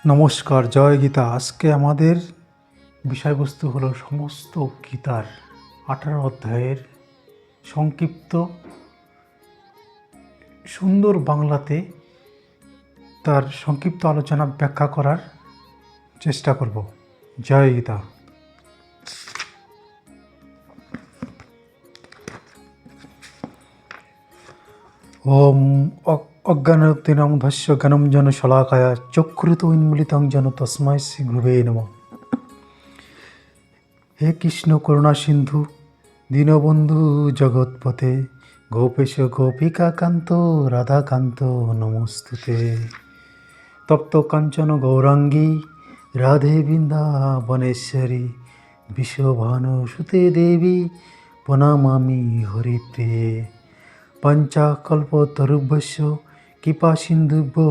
নমস্কার, জয় গীতা। আজকে আমাদের বিষয়বস্তু হলো সমস্ত গীতার 18 অধ্যায়ের সংক্ষিপ্ত সুন্দর বাংলাতে তার সংক্ষিপ্ত আলোচনা ব্যাখ্যা করার চেষ্টা করব। জয় গীতা। ওম অজ্ঞানতিনামধস্য জ্ঞানম জন শলাকায়া চক্ষুরুত উন্মীলিতং যেন তস্মৈ শ্রী গুরুবে নমঃ। হে কৃষ্ণ করুণা সিন্ধু দীনবন্ধু জগৎপতে গোপেশ গোপিকা কান্ত রাধাকান্ত নমস্তুতে। তপ্ত কাঞ্চন গৌরাঙ্গী রাধে বৃন্দাবনেশ্বরী বিশ্বভানুসুতে দেবী প্রণমামি হরিপ্রিয়ে। পঞ্চাকল্পতরুভ্যশ্চ কৃপা সিন্ধুভ্যো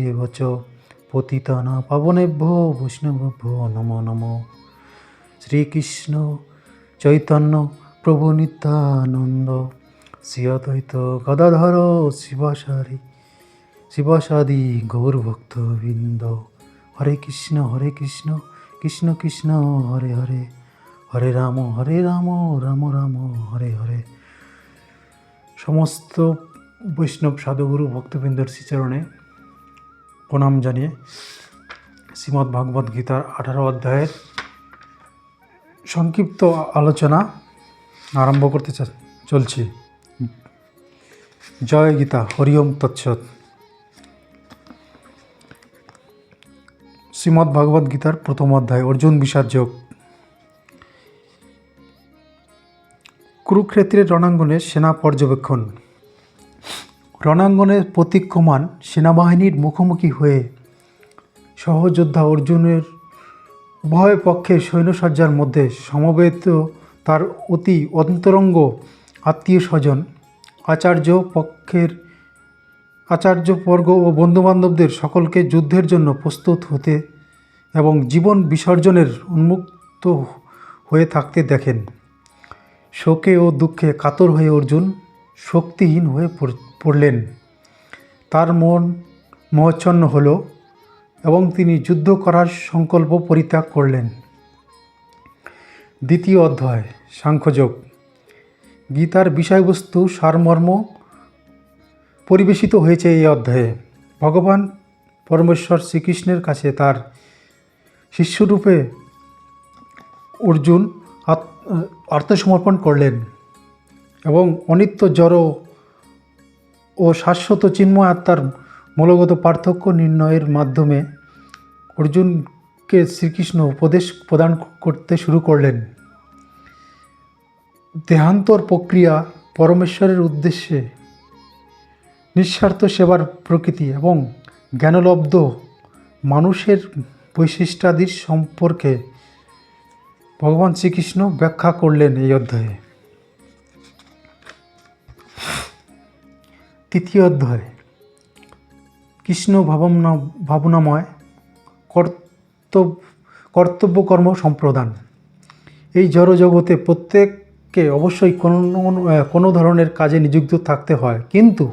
এব চ পতিতানাং পাবনেভ্যো বৈষ্ণবেভ্যো নমো নমো। শ্রীকৃষ্ণ চৈতন্য প্রভু নিত্যানন্দ শ্রী অদ্বৈত গদাধর শিবাসাদি গৌরভক্তবৃন্দ। হরে কৃষ্ণ কৃষ্ণ কৃষ্ণ হরে হরে, হরে রাম রাম রাম হরে হরে। সমস্ত বৈষ্ণব সাধুগুরু ভক্তবৃন্দর শ্রীচরণে প্রণাম জানিয়ে শ্রীমদ্ ভাগবত গীতার 18 অধ্যায়ের সংক্ষিপ্ত আলোচনা আরম্ভ করতে চলছি। জয় গীতা। হরি ওম তৎসৎ। শ্রীমদ্ ভাগবত গীতার প্রথম অধ্যায় অর্জুন বিষাদ যোগ। কুরুক্ষেত্রের রণাঙ্গনে সেনা পর্যবেক্ষণ। রণাঙ্গনে প্রতীক্ষমান সেনাবাহিনীর মুখোমুখি হয়ে সহযোদ্ধা অর্জুনের উভয় পক্ষের সৈন্যসজ্জার মধ্যে সমবেত তার অতি অন্তরঙ্গ আত্মীয় স্বজন আচার্যবর্গ ও বন্ধুবান্ধবদের সকলকে যুদ্ধের জন্য প্রস্তুত হতে এবং জীবন বিসর্জনের উন্মুক্ত হয়ে থাকতে দেখেন। শোকে ও দুঃখে কাতর হয়ে অর্জুন শক্তিহীন হয়ে পড়লেন। তার মন মোহাচ্ছন্ন হল এবং তিনি যুদ্ধ করার সংকল্প পরিত্যাগ করলেন। দ্বিতীয় অধ্যায় সাংখ্যযোগ। গীতার বিষয়বস্তু সারমর্ম পরিবেশিত হয়েছে এই অধ্যায়ে। ভগবান পরমেশ্বর শ্রীকৃষ্ণের কাছে তার শিষ্যরূপে অর্জুন আত্মসমর্পণ করলেন এবং অনিত্য জড় ও শাশ্বত চিন্ময় আত্মার মূলগত পার্থক্য নির্ণয়ের মাধ্যমে অর্জুনকে শ্রীকৃষ্ণ উপদেশ প্রদান করতে শুরু করলেন। দেহান্তর প্রক্রিয়া, পরমেশ্বরের উদ্দেশ্যে নিঃস্বার্থ সেবার প্রকৃতি এবং জ্ঞানলব্ধ মানুষের বৈশিষ্ট্যাদির সম্পর্কে ভগবান শ্রীকৃষ্ণ ব্যাখ্যা করলেন এই অধ্যায়ে। তৃতীয় অধ্যায় কৃষ্ণ ভাবনাময় কর্তব্যকর্ম সম্প্রদান। এই জড়জগতে প্রত্যেককে অবশ্যই কোনো ধরনের কাজে নিযুক্ত থাকতে হয়, কিন্তু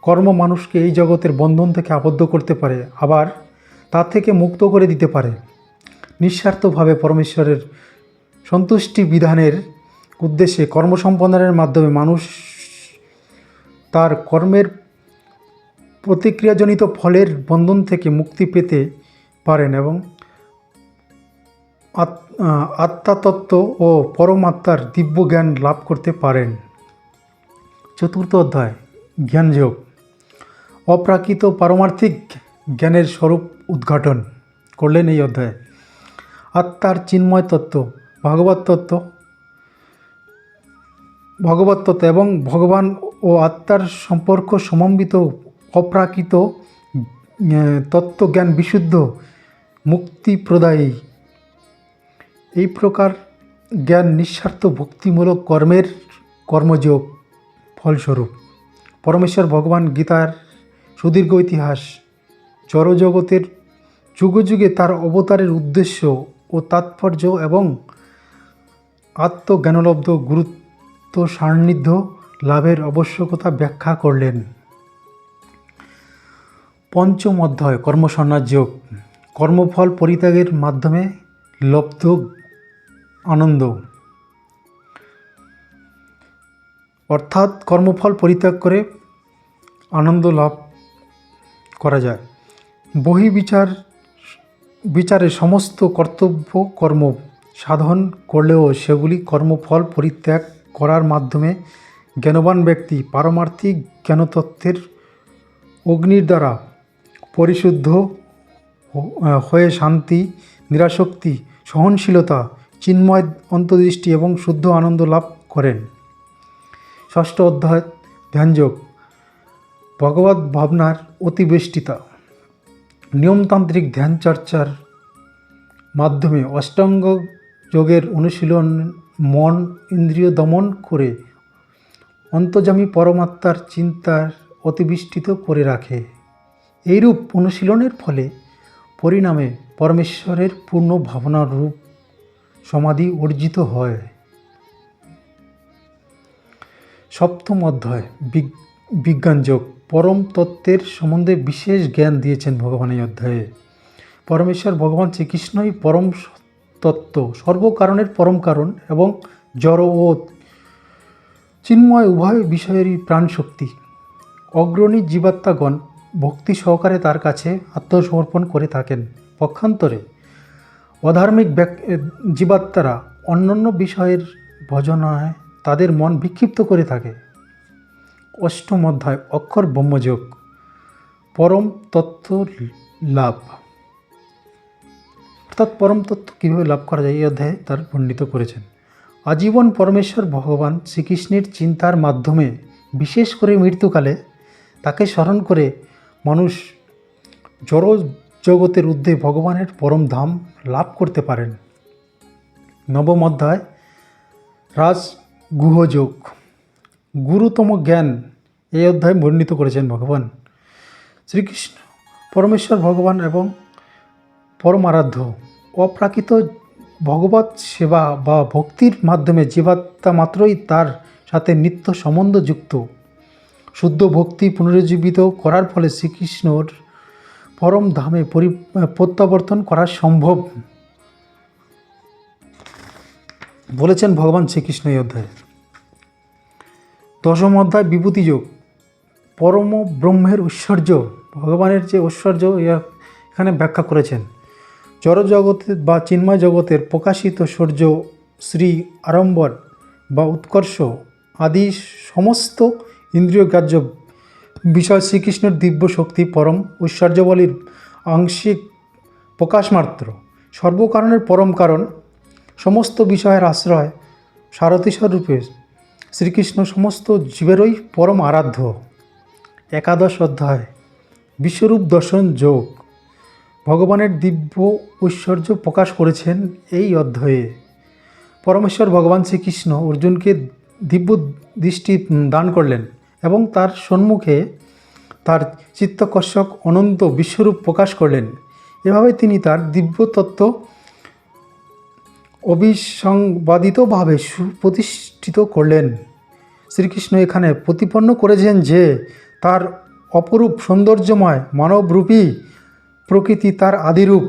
কর্ম মানুষকে এই জগতের বন্ধন থেকে আবদ্ধ করতে পারে, আবার তা থেকে মুক্ত করে দিতে পারে। নিঃস্বার্থভাবে পরমেশ্বরের সন্তুষ্টি বিধানের উদ্দেশ্যে কর্ম সম্পাদনের মাধ্যমে মানুষ তার কর্মের প্রতিক্রিয়াজনিত ফলের বন্ধন থেকে মুক্তি পেতে পারেন এবং আত্মাতত্ত্ব ও পরমাত্মার দিব্য জ্ঞান লাভ করতে পারেন। চতুর্থ অধ্যায় জ্ঞানযোগ। অপ্রাকৃত পারমার্থিক জ্ঞানের স্বরূপ উদ্ঘাটন করলেন এই অধ্যায়ে। আত্মার চিন্ময় তত্ত্ব, ভাগবত তত্ত্ব এবং ভগবান ও আত্মার সম্পর্ক সমন্বিত অপ্রাকৃত তত্ত্বজ্ঞান বিশুদ্ধ মুক্তিপ্রদায়ী। এই প্রকার জ্ঞান নিঃস্বার্থ ভক্তিমূলক কর্মের কর্মযোগ ফলস্বরূপ। পরমেশ্বর ভগবান গীতার সুদীর্ঘ ইতিহাস, জড়জগতের যুগে যুগে তার অবতারের উদ্দেশ্য ও তাৎপর্য এবং আত্মজ্ঞানলব্ধ গুরুত্ব সান্নিধ্য লাভের আবশ্যকতা ব্যাখ্যা করলেন। পঞ্চম অধ্যায় কর্মসন্ন্যাস যোগ। কর্মফল পরিত্যাগের মাধ্যমে লব্ধ আনন্দ, অর্থাৎ কর্মফল পরিত্যাগ করে আনন্দ লাভ করা যায়। বিচারে সমস্ত কর্তব্য কর্ম সাধন করলেও সেগুলি কর্মফল পরিত্যাগ করার মাধ্যমে জ্ঞানবান ব্যক্তি পারমার্থিক জ্ঞানতত্ত্বের অগ্নির দ্বারা পরিশুদ্ধ হয়ে শান্তি, নিরাসক্তি, সহনশীলতা, চিন্ময় অন্তর্দৃষ্টি এবং শুদ্ধ আনন্দ লাভ করেন। ষষ্ঠ অধ্যায় ধ্যানযোগ, ভগবত ভাবনার অতিবেষ্টিতা। নিয়মতান্ত্রিক ধ্যান চর্চার মাধ্যমে অষ্টাঙ্গ যোগের অনুশীলন মন ইন্দ্রিয় দমন করে অন্তর্যামী পরমাত্মার চিন্তার অতিবেষ্টিত করে রাখে। এইরূপ অনুশীলনের ফলে পরিণামে পরমেশ্বরের পূর্ণ ভাবনার রূপ সমাধি অর্জিত হয়। সপ্তম অধ্যায় বিজ্ঞানযোগ, পরম তত্ত্বের সম্বন্ধে বিশেষ জ্ঞান দিয়েছেন ভগবান এই অধ্যায়ে। পরমেশ্বর ভগবান শ্রীকৃষ্ণই পরম তত্ত্ব, সর্বকারণের পরম কারণ এবং জড় ও চিন্ময় উভয় বিষয়েরই প্রাণশক্তি। অগ্রণী জীবাত্মাগণ ভক্তি সহকারে তার কাছে আত্মসমর্পণ করে থাকেন। পক্ষান্তরে অধার্মিক জীবাত্মারা অন্যান্য বিষয়ের ভজনায় তাদের মন বিক্ষিপ্ত করে থাকে। অষ্টম অধ্যায় অক্ষর ব্রহ্মযোগ, পরম তত্ত্ব লাভ, অর্থাৎ পরম তত্ত্ব কীভাবে লাভ করা যায় এই অধ্যায়ে তার বর্ণিত করেছেন। আজীবন পরমেশ্বর ভগবান শ্রীকৃষ্ণের চিন্তার মাধ্যমে বিশেষ করে মৃত্যুকালে তাকে স্মরণ করে মানুষ জড় জগতের ঊর্ধ্বে ভগবানের পরম ধাম লাভ করতে পারেন। নবম অধ্যায় রাজগুহযোগ, গুরুতম জ্ঞান এই অধ্যায়ে বর্ণিত করেছেন ভগবান শ্রীকৃষ্ণ। পরমেশ্বর ভগবান এবং পরম আরাধ্য অপ্রাকৃত ভগবত সেবা বা ভক্তির মাধ্যমে জীবাত্মা মাত্রই তার সাথে নিত্য সম্বন্ধ যুক্ত। শুদ্ধ ভক্তি পুনরুজ্জীবিত করার ফলে শ্রীকৃষ্ণর পরম ধামে প্রত্যাবর্তন করা সম্ভব বলেছেন ভগবান শ্রীকৃষ্ণ এই অধ্যায়ে। দশম অধ্যায় বিভূতিযোগ, পরম ব্রহ্মের ঐশ্বর্য, ভগবানের যে ঐশ্বর্য এখানে ব্যাখ্যা করেছেন। জড়জগতের বা চিন্ময় জগতের প্রকাশিত সূর্য, শ্রী আড়ম্বর বা উৎকর্ষ আদি সমস্ত ইন্দ্রিয়গ্রাহ্য বিষয় শ্রীকৃষ্ণের দিব্য শক্তি পরম ঐশ্বর্যবলীর আংশিক প্রকাশমাত্র। সর্বকারণের পরম কারণ, সমস্ত বিষয়ের আশ্রয়, সারথীস্বরূপে শ্রীকৃষ্ণ সমস্ত জীবেরই পরম আরাধ্য। একাদশ অধ্যায় বিশ্বরূপ দর্শন যোগ, ভগবানের দিব্য ঐশ্বর্য প্রকাশ করেছেন এই অধ্যায়ে। পরমেশ্বর ভগবান শ্রীকৃষ্ণ অর্জুনকে দিব্য দৃষ্টি দান করলেন এবং তার সম্মুখে তার চিত্তকর্ষক অনন্ত বিশ্বরূপ প্রকাশ করলেন। এভাবে তিনি তার দিব্য তত্ত্ব অবিসংবাদিতভাবে সুপ্রতিষ্ঠিত করলেন। শ্রীকৃষ্ণ এখানে প্রতিপন্ন করেছেন যে তার অপরূপ সৌন্দর্যময় মানবরূপী প্রকৃতি তার আদিরূপ।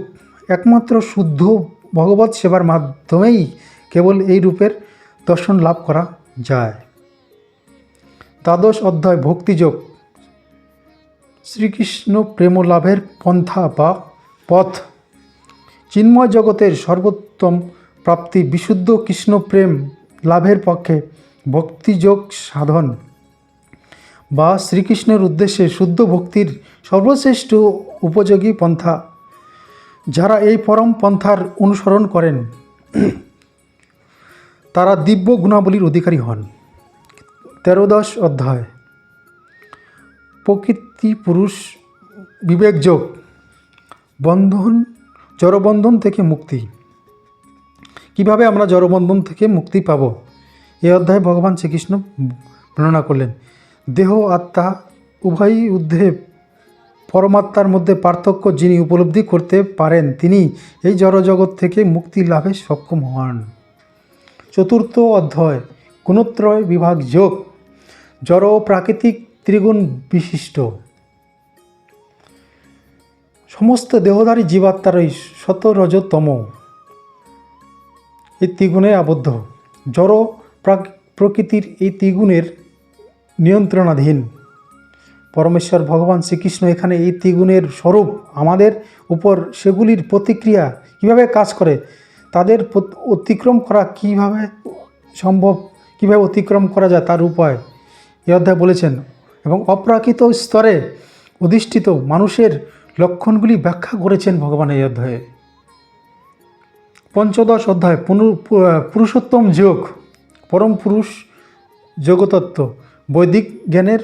একমাত্র শুদ্ধ ভগবত সেবার মাধ্যমেই কেবল এই রূপের দর্শন লাভ করা যায়। দ্বাদশ অধ্যায় ভক্তিযোগ, শ্রীকৃষ্ণ প্রেম লাভের পন্থা বা পথ। চিন্ময় জগতের সর্বোত্তম প্রাপ্তি বিশুদ্ধ কৃষ্ণ প্রেম লাভের পক্ষে ভক্তিযোগ সাধন বা শ্রীকৃষ্ণের উদ্দেশ্যে শুদ্ধ ভক্তির সর্বশ্রেষ্ঠ উপযোগী পন্থা। যারা এই পরম পন্থার অনুসরণ করেন তারা দিব্য গুণাবলীর অধিকারী হন। 13দশ অধ্যায় প্রকৃতি পুরুষ বিবেকযোগ, জড়বন্ধন থেকে মুক্তি। কিভাবে আমরা জড়বন্ধন থেকে মুক্তি পাব এই অধ্যায়ে ভগবান শ্রীকৃষ্ণ বর্ণনা করলেন। দেহ আত্মা উভয়ই ঊর্ধ্বে পরমাত্মার মধ্যে পার্থক্য যিনি উপলব্ধি করতে পারেন তিনি এই জড়জগৎ থেকে মুক্তি লাভে সক্ষম হন। চতুর্থ অধ্যায় গুণত্রয় বিভাগ যোগ, জড় ও প্রাকৃতিক ত্রিগুণ বিশিষ্ট। সমস্ত দেহধারী জীবাত্মারই শতরজতম এই ত্রিগুণে আবদ্ধ। জড় প্রকৃতির এই ত্রিগুণের নিয়ন্ত্রণাধীন। পরমেশ্বর ভগবান শ্রীকৃষ্ণ এখানে এই ত্রিগুণের স্বরূপ, আমাদের উপর সেগুলির প্রতিক্রিয়া কীভাবে কাজ করে, তাদের অতিক্রম করা কীভাবে সম্ভব, কীভাবে অতিক্রম করা যায় তার উপায় এই অধ্যায় বলেছেন, এবং অপ্রাকৃত স্তরে অধিষ্ঠিত মানুষের লক্ষণগুলি ব্যাখ্যা করেছেন ভগবান এই অধ্যায়ে। পঞ্চদশ অধ্যায় পুরুষোত্তম যোগ, পরম পুরুষ যোগতত্ত্ব। বৈদিক জ্ঞানের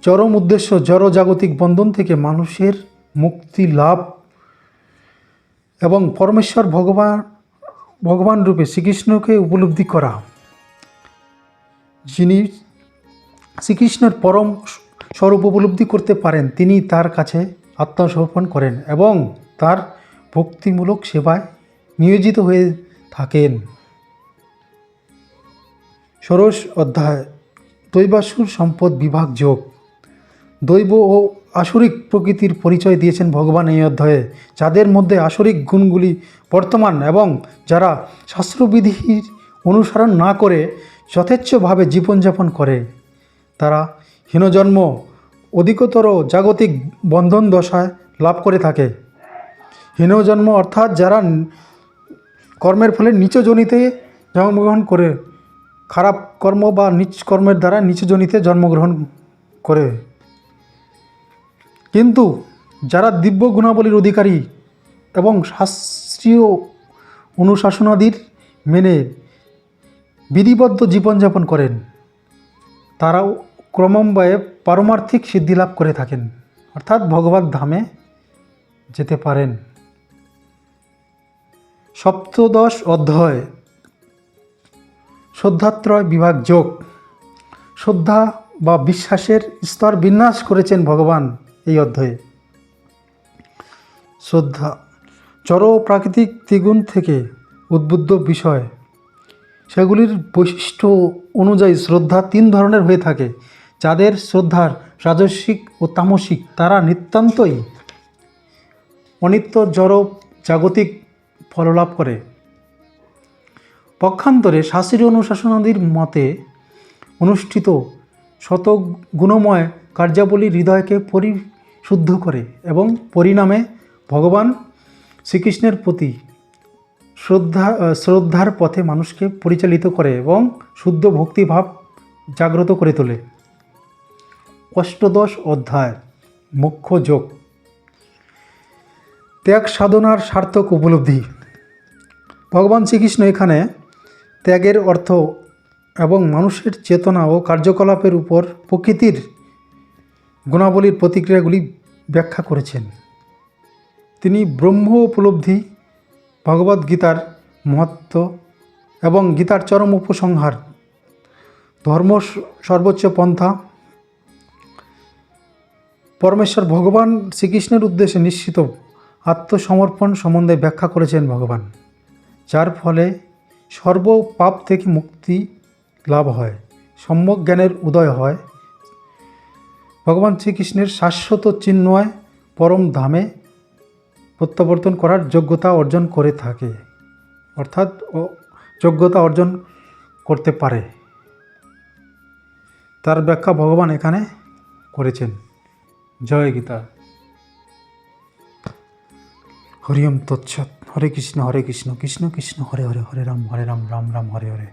চরম উদ্দেশ্য জড়জাগতিক বন্ধন থেকে মানুষের মুক্তি লাভ এবং পরমেশ্বর ভগবান রূপে শ্রীকৃষ্ণকে উপলব্ধি করা। যিনি শ্রীকৃষ্ণের পরম স্বরূপ উপলব্ধি করতে পারেন, তিনি তার কাছে আত্মসমর্পণ করেন এবং তার ভক্তিমূলক সেবায় নিয়োজিত হয়ে থাকেন। ষোড়শ অধ্যায় দৈবাসুর সম্পদ বিভাগ যোগ। দৈব ও আসরিক প্রকৃতির পরিচয় দিয়েছেন ভগবান এই অধ্যায়ে। যাদের মধ্যে আসরিক গুণগুলি বর্তমান এবং যারা শাস্ত্রবিধির অনুসরণ না করে যথেচ্ছভাবে জীবনযাপন করে, তারা হীনজন্ম অধিকতর জাগতিক বন্ধন দশায় লাভ করে থাকে। হীনজন্ম অর্থাৎ যারা কর্মের ফলে নিচ যোনিতে জন্মগ্রহণ করে, খারাপ কর্ম বা নিচ কর্মের দ্বারা নিচ যোনিতে জন্মগ্রহণ করে। কিন্তু যারা দিব্য গুণাবলীর অধিকারী এবং শাস্ত্রীয় অনুশাসনাদির মেনে বিধিবদ্ধ জীবনযাপন করেন, তারাও ক্রমম্বয়ে পারমার্থিক সিদ্ধি লাভ করে থাকেন, অর্থাৎ ভগবত ধামে যেতে পারেন। সপ্তদশ অধ্যায় শ্রদ্ধাত্রয় বিভাগ যোগ। শ্রদ্ধা বা বিশ্বাসের স্তর বিন্যাস করেছেন ভগবান এই অধ্যায়ে। শ্রদ্ধা জড় প্রাকৃতিক ত্রিগুণ থেকে উদ্বুদ্ধ বিষয়, সেগুলির বৈশিষ্ট্য অনুযায়ী শ্রদ্ধা তিন ধরনের হয়ে থাকে। যাদের শ্রদ্ধার রাজসিক ও তামসিক, তারা নিতান্তই অনিত্য জড় জাগতিক ফললাভ করে। পক্ষান্তরে শাস্ত্রীয় অনুশাসনাদির মতে অনুষ্ঠিত শতগুণময় কার্যাবলী হৃদয়কে পরিশুদ্ধ করে এবং পরিণামে ভগবান শ্রীকৃষ্ণের প্রতি শ্রদ্ধার পথে মানুষকে পরিচালিত করে এবং শুদ্ধ ভক্তিভাব জাগ্রত করে তোলে। অষ্টদশ অধ্যায় মোক্ষ যোগ। ত্যাগ সাধনার সার্থক উপলব্ধি। ভগবান শ্রীকৃষ্ণ এখানে ত্যাগের অর্থ এবং মানুষের চেতনা ও কার্যকলাপের উপর প্রকৃতির গুণাবলীর প্রতিক্রিয়াগুলি ব্যাখ্যা করেছেন। তিনি ব্রহ্ম উপলব্ধি, ভগবদ্গীতার মহত্ব এবং গীতার চরম উপসংহার, ধর্ম সর্বোচ্চ পন্থা, পরমেশ্বর ভগবান শ্রীকৃষ্ণের উদ্দেশ্যে নিশ্চিত আত্মসমর্পণ সম্বন্ধে ব্যাখ্যা করেছেন ভগবান, যার ফলে সর্ব পাপ থেকে মুক্তি লাভ হয়, সম্যক জ্ঞানের উদয় হয়। ভগবান শ্রীকৃষ্ণের শাশ্বত চিন্ময় পরম ধামে প্রত্যাবর্তন করার যোগ্যতা অর্জন করে থাকে, অর্থাৎ যোগ্যতা অর্জন করতে পারে। তার ব্যাখ্যা ভগবান এখানে করেছেন। জয় গীতা। হরি ওম তৎসৎ। হরে কৃষ্ণ কৃষ্ণ কৃষ্ণ হরে হরে, হরে রাম রাম রাম হরে হরে।